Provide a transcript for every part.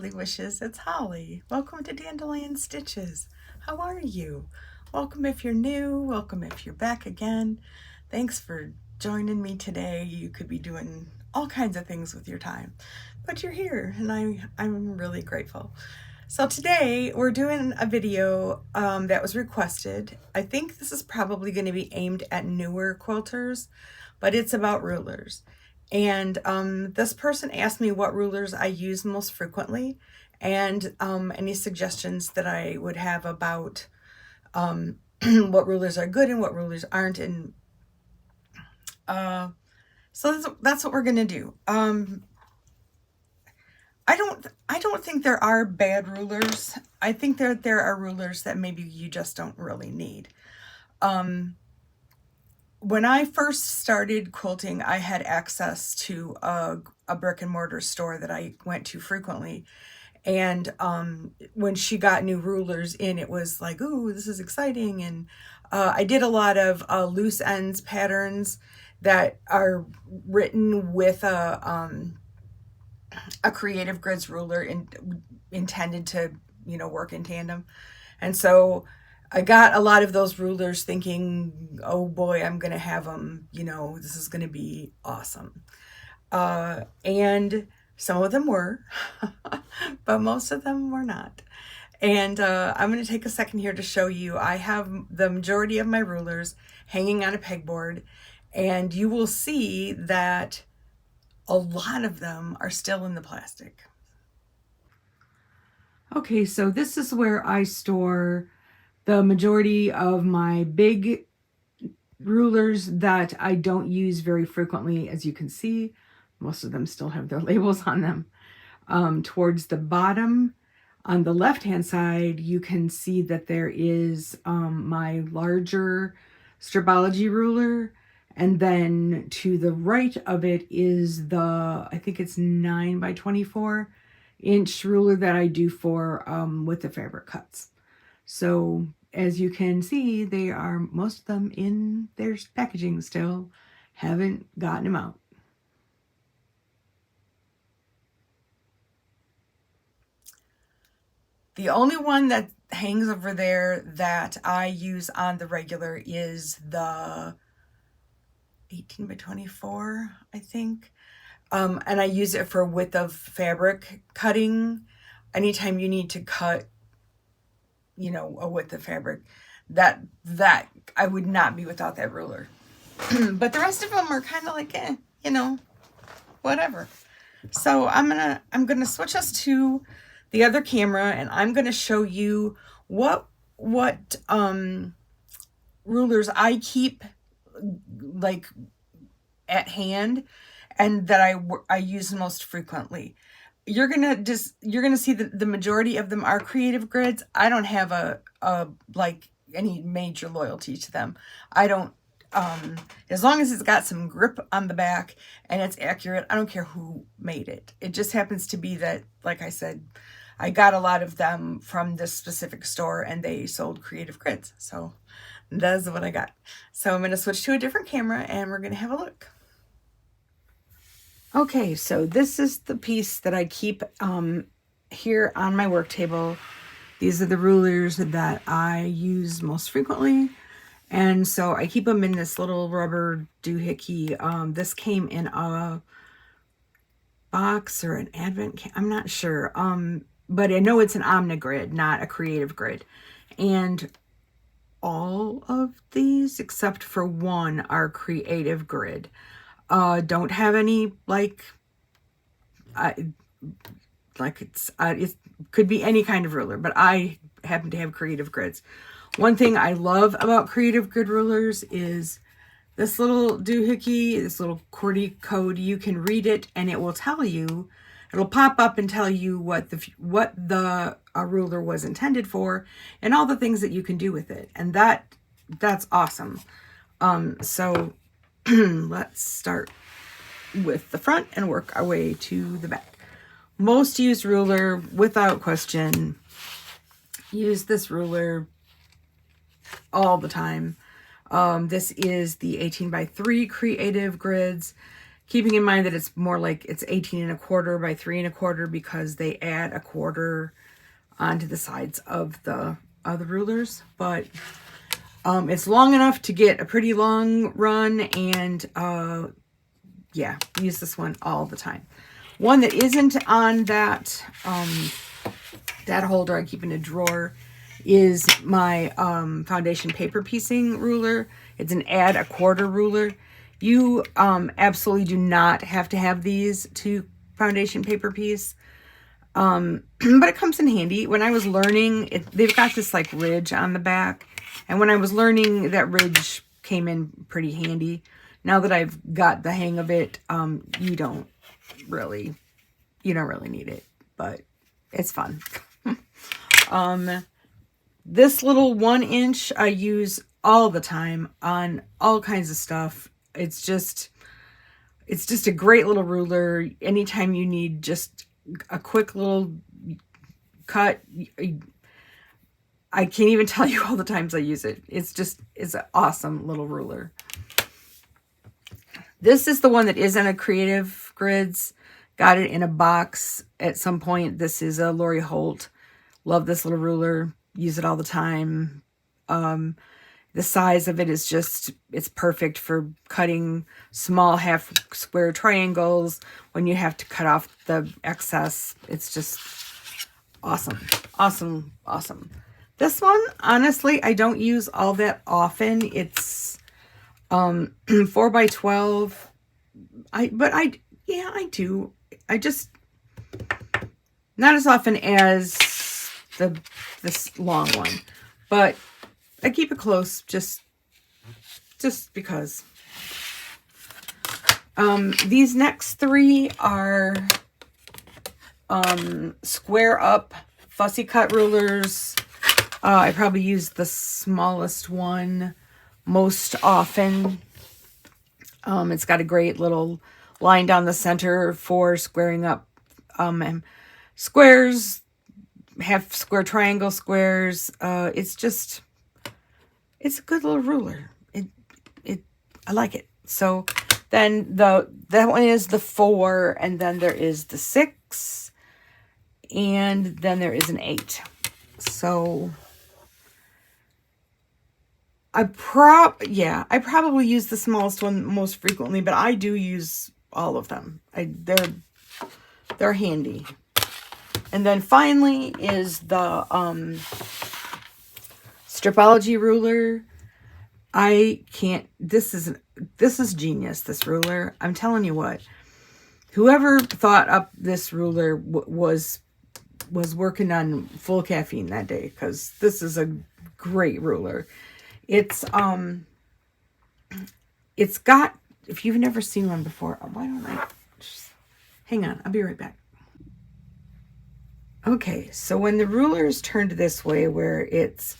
lovely wishes. It's Holly. Welcome to Dandelion Stitches. How are you? Welcome if you're new. Welcome if you're back again. Thanks for joining me today. You could be doing all kinds of things with your time, but you're here and I'm really grateful. So today we're doing a video that was requested. I think this is probably going to be aimed at newer quilters, but it's about rulers. And this person asked me what rulers I use most frequently and any suggestions that I would have about what rulers are good and what rulers aren't. And so that's what we're going to do. I don't think there are bad rulers. I think there are rulers that maybe you just don't really need. When I first started quilting, I had access to a brick and mortar store that I went to frequently. And when she got new rulers in, it was like, ooh, this is exciting. And I did a lot of loose ends patterns that are written with a creative grids ruler intended to, work in tandem. And so I got a lot of those rulers thinking, oh boy, I'm going to have them, this is going to be awesome. And some of them were, but most of them were not. And I'm going to take a second here to show you. I have the majority of my rulers hanging on a pegboard, and you will see that a lot of them are still in the plastic. Okay, so this is where I store the majority of my big rulers that I don't use very frequently. As you can see, most of them still have their labels on them. Towards the bottom, on the left-hand side, you can see that there is my larger Stripology ruler. And then to the right of it is the, I think it's 9 by 24 inch ruler that I do for with the fabric cuts. So as you can see, they are, most of them in their packaging still, haven't gotten them out. The only one that hangs over there that I use on the regular is the 18 by 24, I think. And I use it for width of fabric cutting. Anytime you need to cut, a width of fabric, that I would not be without that ruler. But the rest of them are kind of like, whatever. So I'm gonna switch us to the other camera, and I'm gonna show you what rulers I keep like at hand and that I use most frequently. You're gonna see that the majority of them are creative grids. I don't have a like any major loyalty to them. I don't, as long as it's got some grip on the back and it's accurate, I don't care who made it. It just happens to be that, like I said, I got a lot of them from this specific store and they sold creative grids. So that's what I got. So I'm going to switch to a different camera and we're going to have a look. Okay, so this is the piece that I keep here on my work table. These are the rulers that I use most frequently. And so I keep them in this little rubber doohickey. This came in a box or an advent, I'm not sure. But I know it's an Omnigrid, not a creative grid. And all of these, except for one, are creative grid. Don't have any it could be any kind of ruler, but I happen to have creative grids. One thing I love about creative grid rulers is this little doohickey, this little QWERTY code. You can read it and it will tell you, it'll pop up and tell you what the ruler was intended for and all the things that you can do with it. And that's awesome. So let's start with the front and work our way to the back. Most used ruler, without question, use this ruler all the time. This is the 18 by 3 creative grids. keeping in mind that it's more like it's 18 1/4 by 3 1/4 because they add a quarter onto the sides of the rulers. But it's long enough to get a pretty long run, and yeah, use this one all the time. One that isn't on that that holder I keep in a drawer is my foundation paper piecing ruler. It's an add a quarter ruler. You absolutely do not have to have these to foundation paper piece, but it comes in handy. When I was learning, they've got this like ridge on the back, and when I was learning, that ridge came in pretty handy. Now that I've got the hang of it, you don't really need it, but it's fun. This little 1 inch I use all the time on all kinds of stuff. It's just a great little ruler. Anytime you need just a quick little cut, I can't even tell you all the times I use it. It's an awesome little ruler. This is the one that is in a Creative Grids. Got it in a box at some point. This is a Lori Holt. Love this little ruler. Use it all the time. The size of it is it's perfect for cutting small half square triangles when you have to cut off the excess. It's just awesome. Awesome. Awesome. This one, honestly, I don't use all that often. It's 4 by 12. I do. I just not as often as this long one, but I keep it close just because. These next 3 are square up fussy cut rulers. I probably use the smallest one most often. It's got a great little line down the center for squaring up squares, half square triangle squares. It's a good little ruler. I like it. So then that one is the 4, and then there is the 6, and then there is an 8. So I probably use the smallest one most frequently, but I do use all of them. They're handy. And then finally is the Stripology ruler. This is genius, this ruler. I'm telling you what. Whoever thought up this ruler was working on full caffeine that day, because this is a great ruler. It's got, if you've never seen one before, why don't I just hang on, I'll be right back. Okay, so when the ruler is turned this way, where it's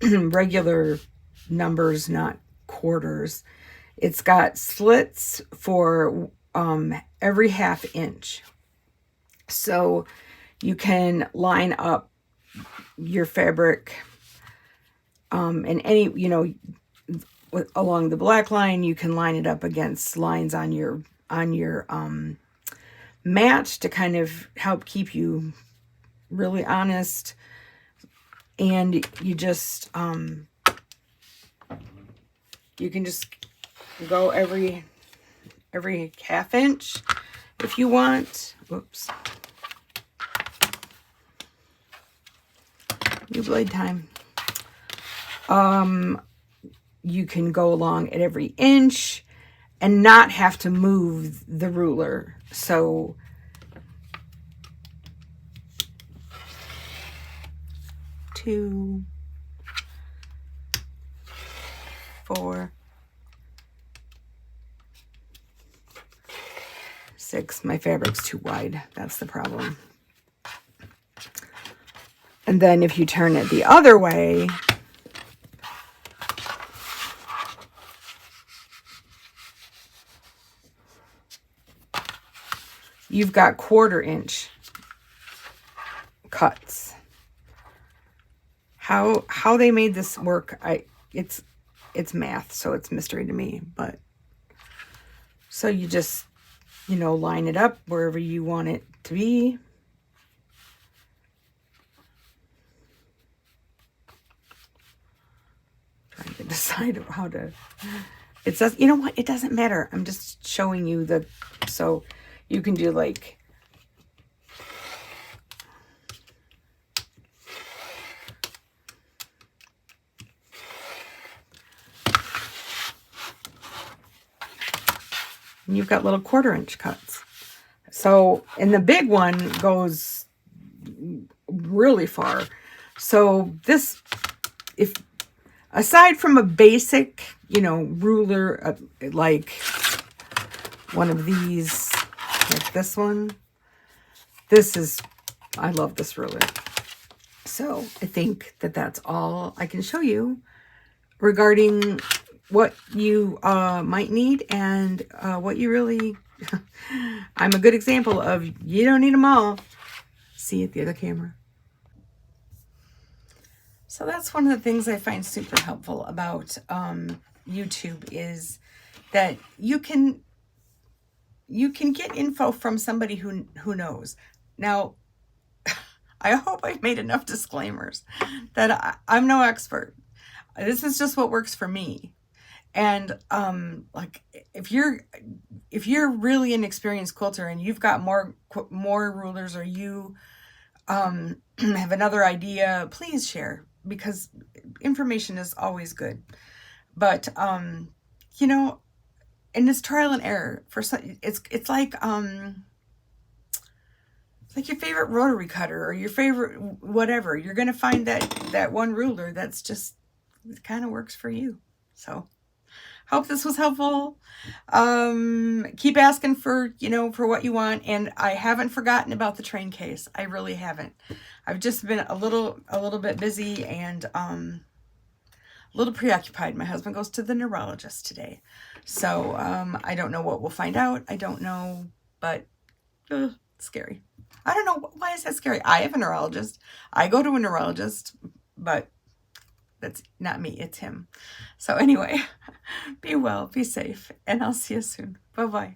regular numbers, not quarters, it's got slits for every half inch. So you can line up your fabric and any, along the black line, you can line it up against lines on your mat to kind of help keep you really honest. And you just you can just go every half inch if you want. Whoops. New blade time. You can go along at every inch and not have to move the ruler. So two, 4, 6. My fabric's too wide. That's the problem. And then if you turn it the other way, you've got 1/4 inch cuts. How they made this work, it's math, so it's mystery to me, but So you just, you know, line it up wherever you want it to be. Trying to decide how to, it says, you know what, it doesn't matter. I'm just showing you the, so you can do like, and you've got little 1/4-inch cuts. So, and the big one goes really far. So this, if aside from a basic, you know, ruler, like one of these, like this one, this is, I love this ruler. So I think that that's all I can show you regarding what you might need and what you really, I'm a good example of you don't need them all. See at the other camera. So that's one of the things I find super helpful about YouTube is that you can get info from somebody who knows. Now, I hope I've made enough disclaimers that I'm no expert. This is just what works for me. And like if you're really an experienced quilter and you've got more rulers, or you have another idea, please share, because information is always good. But you know, and it's trial and error. For some, it's like your favorite rotary cutter or your favorite whatever. You're gonna find that one ruler that's just, it kind of works for you. So hope this was helpful. Keep asking for, you know, for what you want. And I haven't forgotten about the train case. I really haven't. I've just been a little bit busy and a little preoccupied. My husband goes to the neurologist today. So I don't know what we'll find out. I don't know, but scary. I don't know. Why is that scary? I have a neurologist. I go to a neurologist, but that's not me. It's him. So anyway, be well, be safe, and I'll see you soon. Bye-bye.